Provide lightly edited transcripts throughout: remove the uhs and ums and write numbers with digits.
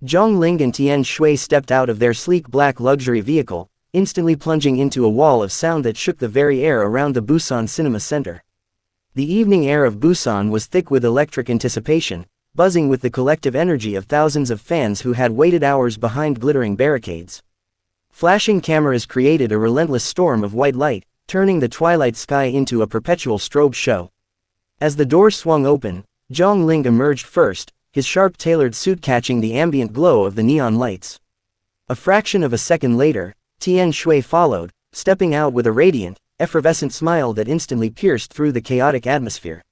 Zhang Ling and Tian Xiwei stepped out of their sleek black luxury vehicle, instantly plunging into a wall of sound that shook the very air around the Busan Cinema Center. The evening air of Busan was thick with electric anticipation, buzzing with the collective energy of thousands of fans who had waited hours behind glittering barricades. Flashing cameras created a relentless storm of white light, turning the twilight sky into a perpetual strobe show. As the door swung open, Zhang Ling emerged first, his sharp-tailored suit catching the ambient glow of the neon lights. A fraction of a second later, Tian Xiwei followed, stepping out with a radiant, effervescent smile that instantly pierced through the chaotic atmosphere.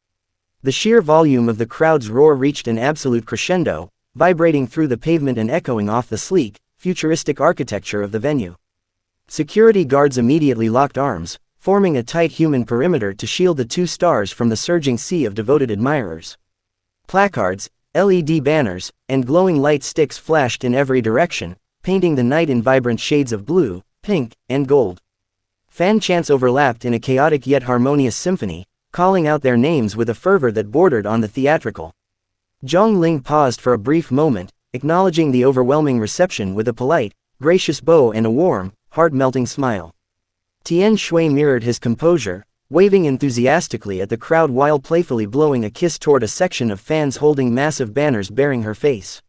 The sheer volume of the crowd's roar reached an absolute crescendo, vibrating through the pavement and echoing off the sleek, futuristic architecture of the venue. Security guards immediately locked arms, forming a tight human perimeter to shield the two stars from the surging sea of devoted admirers. Placards, LED banners, and glowing light sticks flashed in every direction, painting the night in vibrant shades of blue, pink, and gold. Fan chants overlapped in a chaotic yet harmonious symphony, calling out their names with a fervor that bordered on the theatrical. Zhang Ling paused for a brief moment, acknowledging the overwhelming reception with a polite, gracious bow and a warm, heart-melting smile. Tian Xiwei mirrored his composure, waving enthusiastically at the crowd while playfully blowing a kiss toward a section of fans holding massive banners bearing her face.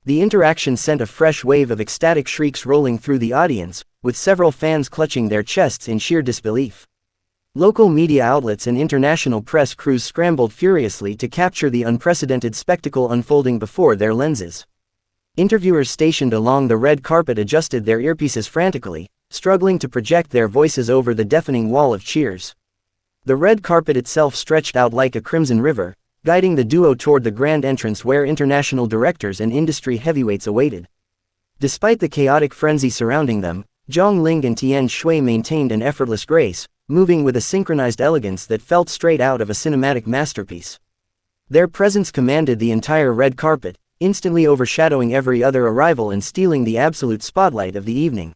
The interaction sent a fresh wave of ecstatic shrieks rolling through the audience, with several fans clutching their chests in sheer disbelief. Local media outlets and international press crews scrambled furiously to capture the unprecedented spectacle unfolding before their lenses. Interviewers stationed along the red carpet adjusted their earpieces frantically, struggling to project their voices over the deafening wall of cheers. The red carpet itself stretched out like a crimson river, guiding the duo toward the grand entrance where international directors and industry heavyweights awaited. Despite the chaotic frenzy surrounding them, Zhang Ling and Tian Xiwei maintained an effortless grace, moving with a synchronized elegance that felt straight out of a cinematic masterpiece. Their presence commanded the entire red carpet, instantly overshadowing every other arrival and stealing the absolute spotlight of the evening.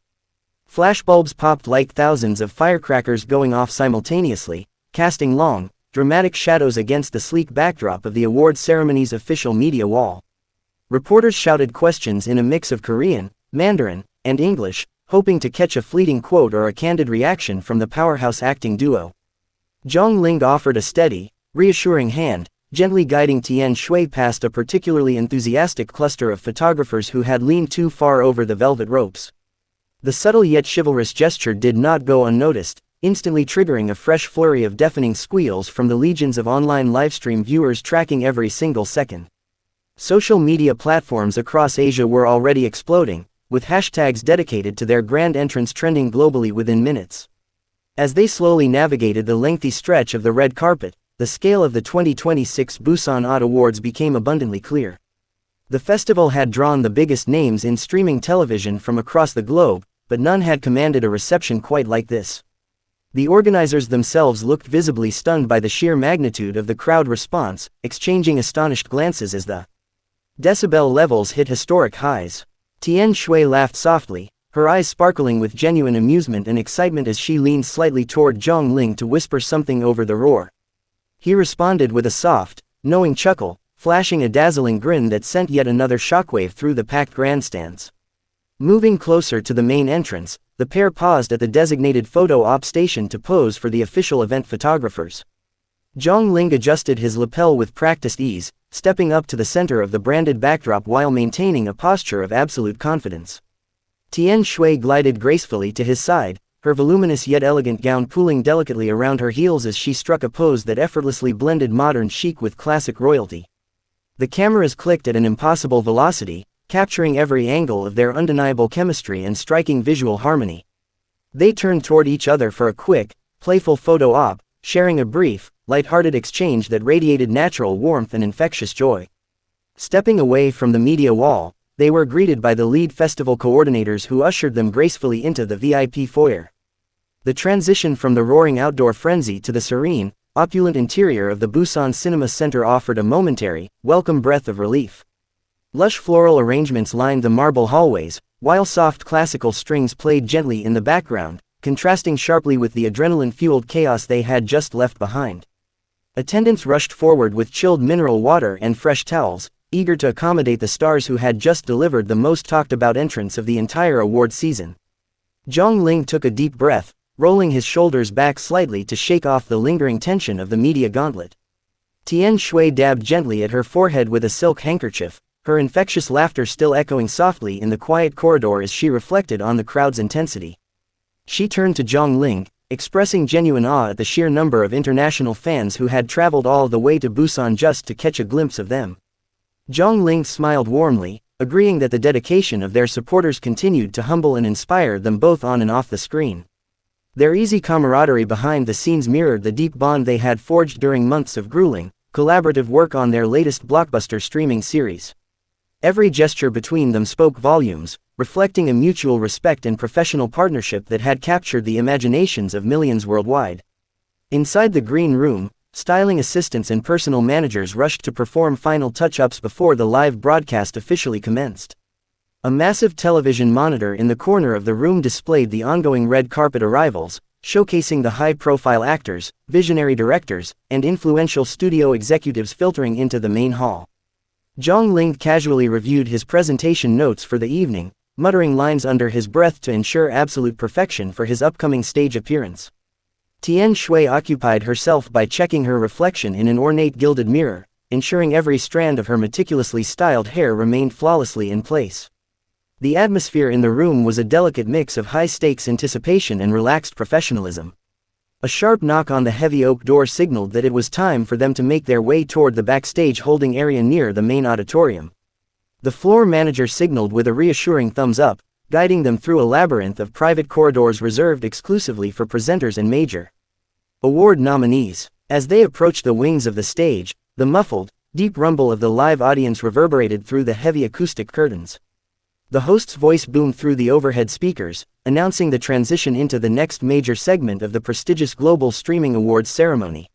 Flashbulbs popped like thousands of firecrackers going off simultaneously, casting long, dramatic shadows against the sleek backdrop of the award ceremony's official media wall. Reporters shouted questions in a mix of Korean, Mandarin, and English, hoping to catch a fleeting quote or a candid reaction from the powerhouse acting duo. Zhang Ling offered a steady, reassuring hand, gently guiding Tian Xiwei past a particularly enthusiastic cluster of photographers who had leaned too far over the velvet ropes. The subtle yet chivalrous gesture did not go unnoticed, instantly triggering a fresh flurry of deafening squeals from the legions of online livestream viewers tracking every single second. Social media platforms across Asia were already exploding, with hashtags dedicated to their grand entrance trending globally within minutes. As they slowly navigated the lengthy stretch of the red carpet, the scale of the 2026 Busan Odd Awards became abundantly clear. The festival had drawn the biggest names in streaming television from across the globe, but none had commanded a reception quite like this. The organizers themselves looked visibly stunned by the sheer magnitude of the crowd response, exchanging astonished glances as the decibel levels hit historic highs. Tian Xiwei laughed softly, her eyes sparkling with genuine amusement and excitement as she leaned slightly toward Zhang Ling to whisper something over the roar. He responded with a soft, knowing chuckle, flashing a dazzling grin that sent yet another shockwave through the packed grandstands. Moving closer to the main entrance, the pair paused at the designated photo op station to pose for the official event photographers. Zhang Ling adjusted his lapel with practiced ease, stepping up to the center of the branded backdrop while maintaining a posture of absolute confidence. Tian Xiwei glided gracefully to his side, her voluminous yet elegant gown pooling delicately around her heels as she struck a pose that effortlessly blended modern chic with classic royalty. The cameras clicked at an impossible velocity, capturing every angle of their undeniable chemistry and striking visual harmony. They turned toward each other for a quick, playful photo op, sharing a brief, light-hearted exchange that radiated natural warmth and infectious joy. Stepping away from the media wall, they were greeted by the lead festival coordinators who ushered them gracefully into the VIP foyer. The transition from the roaring outdoor frenzy to the serene, opulent interior of the Busan Cinema Center offered a momentary, welcome breath of relief. Lush floral arrangements lined the marble hallways, while soft classical strings played gently in the background, contrasting sharply with the adrenaline-fueled chaos they had just left behind. Attendants rushed forward with chilled mineral water and fresh towels, eager to accommodate the stars who had just delivered the most talked-about entrance of the entire award season. Zhang Ling took a deep breath, rolling his shoulders back slightly to shake off the lingering tension of the media gauntlet. Tian Xiwei dabbed gently at her forehead with a silk handkerchief, her infectious laughter still echoing softly in the quiet corridor as she reflected on the crowd's intensity. She turned to Zhang Ling, expressing genuine awe at the sheer number of international fans who had traveled all the way to Busan just to catch a glimpse of them. Zhang Ling smiled warmly, agreeing that the dedication of their supporters continued to humble and inspire them both on and off the screen. Their easy camaraderie behind the scenes mirrored the deep bond they had forged during months of grueling, collaborative work on their latest blockbuster streaming series. Every gesture between them spoke volumes, reflecting a mutual respect and professional partnership that had captured the imaginations of millions worldwide. Inside the green room, styling assistants and personal managers rushed to perform final touch-ups before the live broadcast officially commenced. A massive television monitor in the corner of the room displayed the ongoing red carpet arrivals, showcasing the high-profile actors, visionary directors, and influential studio executives filtering into the main hall. Zhang Ling casually reviewed his presentation notes for the evening, muttering lines under his breath to ensure absolute perfection for his upcoming stage appearance. Tian Xiwei occupied herself by checking her reflection in an ornate gilded mirror, ensuring every strand of her meticulously styled hair remained flawlessly in place. The atmosphere in the room was a delicate mix of high-stakes anticipation and relaxed professionalism. A sharp knock on the heavy oak door signaled that it was time for them to make their way toward the backstage holding area near the main auditorium. The floor manager signaled with a reassuring thumbs up, guiding them through a labyrinth of private corridors reserved exclusively for presenters and major award nominees. As they approached the wings of the stage, the muffled, deep rumble of the live audience reverberated through the heavy acoustic curtains. The host's voice boomed through the overhead speakers, announcing the transition into the next major segment of the prestigious Global Streaming Awards ceremony.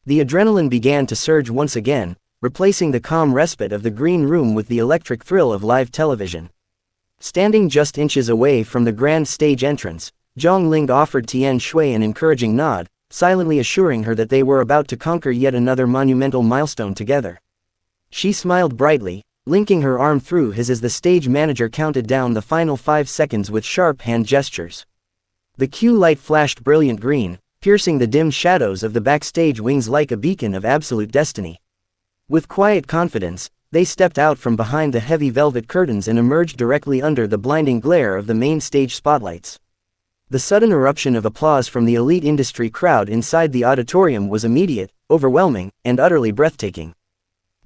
The adrenaline began to surge once again, replacing the calm respite of the green room with the electric thrill of live television. Standing just inches away from the grand stage entrance, Zhang Ling offered Tian Xiwei an encouraging nod, silently assuring her that they were about to conquer yet another monumental milestone together. She smiled brightly, linking her arm through his as the stage manager counted down the final 5 seconds with sharp hand gestures. The cue light flashed brilliant green, piercing the dim shadows of the backstage wings like a beacon of absolute destiny. With quiet confidence, they stepped out from behind the heavy velvet curtains and emerged directly under the blinding glare of the main stage spotlights. The sudden eruption of applause from the elite industry crowd inside the auditorium was immediate, overwhelming, and utterly breathtaking.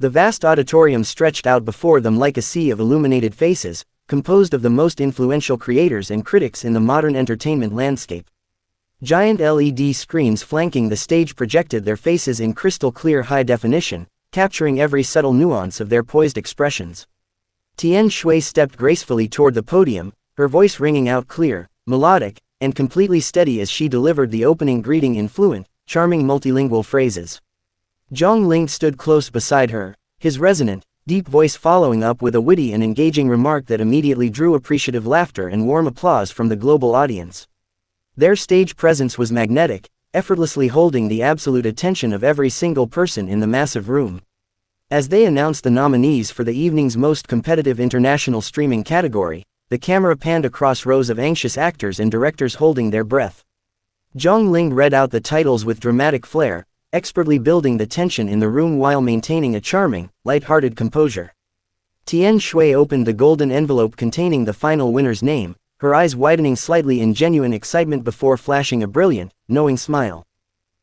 The vast auditorium stretched out before them like a sea of illuminated faces, composed of the most influential creators and critics in the modern entertainment landscape. Giant LED screens flanking the stage projected their faces in crystal-clear high definition, capturing every subtle nuance of their poised expressions. Tian Xiwei stepped gracefully toward the podium, her voice ringing out clear, melodic, and completely steady as she delivered the opening greeting in fluent, charming multilingual phrases. Zhang Ling stood close beside her, his resonant, deep voice following up with a witty and engaging remark that immediately drew appreciative laughter and warm applause from the global audience. Their stage presence was magnetic, effortlessly holding the absolute attention of every single person in the massive room. As they announced the nominees for the evening's most competitive international streaming category, the camera panned across rows of anxious actors and directors holding their breath. Zhang Ling read out the titles with dramatic flair, expertly building the tension in the room while maintaining a charming, light-hearted composure. Tian Xiwei opened the golden envelope containing the final winner's name, her eyes widening slightly in genuine excitement before flashing a brilliant, knowing smile.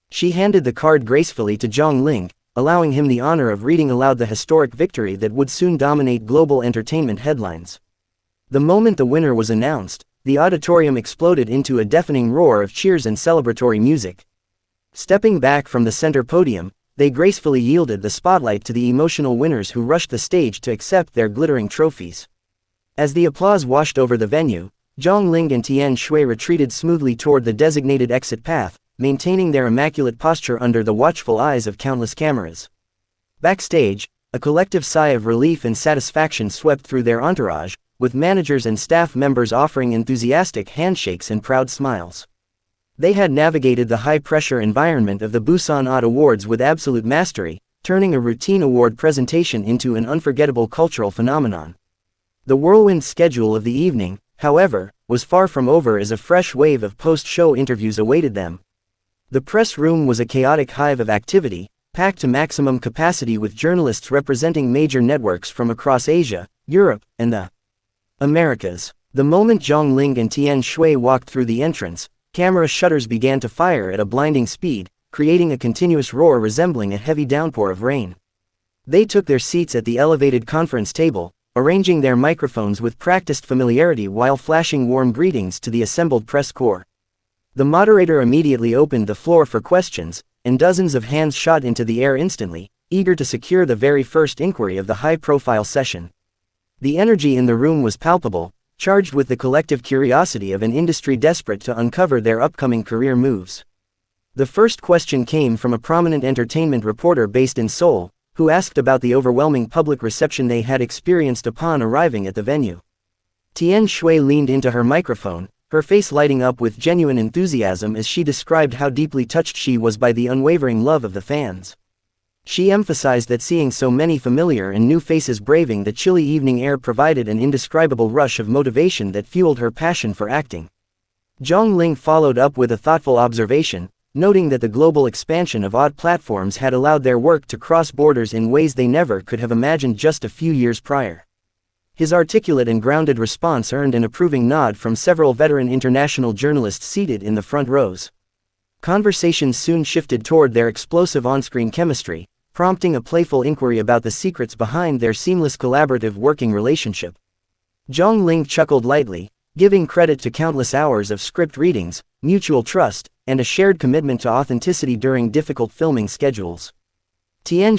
She handed the card gracefully to Zhang Ling, allowing him the honor of reading aloud the historic victory that would soon dominate global entertainment headlines. The moment the winner was announced, the auditorium exploded into a deafening roar of cheers and celebratory music. Stepping back from the center podium, they gracefully yielded the spotlight to the emotional winners who rushed the stage to accept their glittering trophies. As the applause washed over the venue, Zhang Ling and Tian Xiwei retreated smoothly toward the designated exit path, maintaining their immaculate posture under the watchful eyes of countless cameras. Backstage, a collective sigh of relief and satisfaction swept through their entourage, with managers and staff members offering enthusiastic handshakes and proud smiles. They had navigated the high-pressure environment of the Busan Awards with absolute mastery, turning a routine award presentation into an unforgettable cultural phenomenon. The whirlwind schedule of the evening, however, was far from over as a fresh wave of post-show interviews awaited them. The press room was a chaotic hive of activity, packed to maximum capacity with journalists representing major networks from across Asia, Europe, and the Americas. The moment Zhang Ling and Tian Xiwei walked through the entrance, camera shutters began to fire at a blinding speed, creating a continuous roar resembling a heavy downpour of rain. They took their seats at the elevated conference table, arranging their microphones with practiced familiarity while flashing warm greetings to the assembled press corps. The moderator immediately opened the floor for questions, and dozens of hands shot into the air instantly, eager to secure the very first inquiry of the high-profile session. The energy in the room was palpable, charged with the collective curiosity of an industry desperate to uncover their upcoming career moves. The first question came from a prominent entertainment reporter based in Seoul, who asked about the overwhelming public reception they had experienced upon arriving at the venue. Tian Xiwei leaned into her microphone, her face lighting up with genuine enthusiasm as she described how deeply touched she was by the unwavering love of the fans. She emphasized that seeing so many familiar and new faces braving the chilly evening air provided an indescribable rush of motivation that fueled her passion for acting. Zhang Ling followed up with a thoughtful observation, noting that the global expansion of OTT platforms had allowed their work to cross borders in ways they never could have imagined just a few years prior. His articulate and grounded response earned an approving nod from several veteran international journalists seated in the front rows. Conversations soon shifted toward their explosive on-screen chemistry, prompting a playful inquiry about the secrets behind their seamless collaborative working relationship. Zhang Ling chuckled lightly, giving credit to countless hours of script readings, mutual trust, and a shared commitment to authenticity during difficult filming schedules. Tian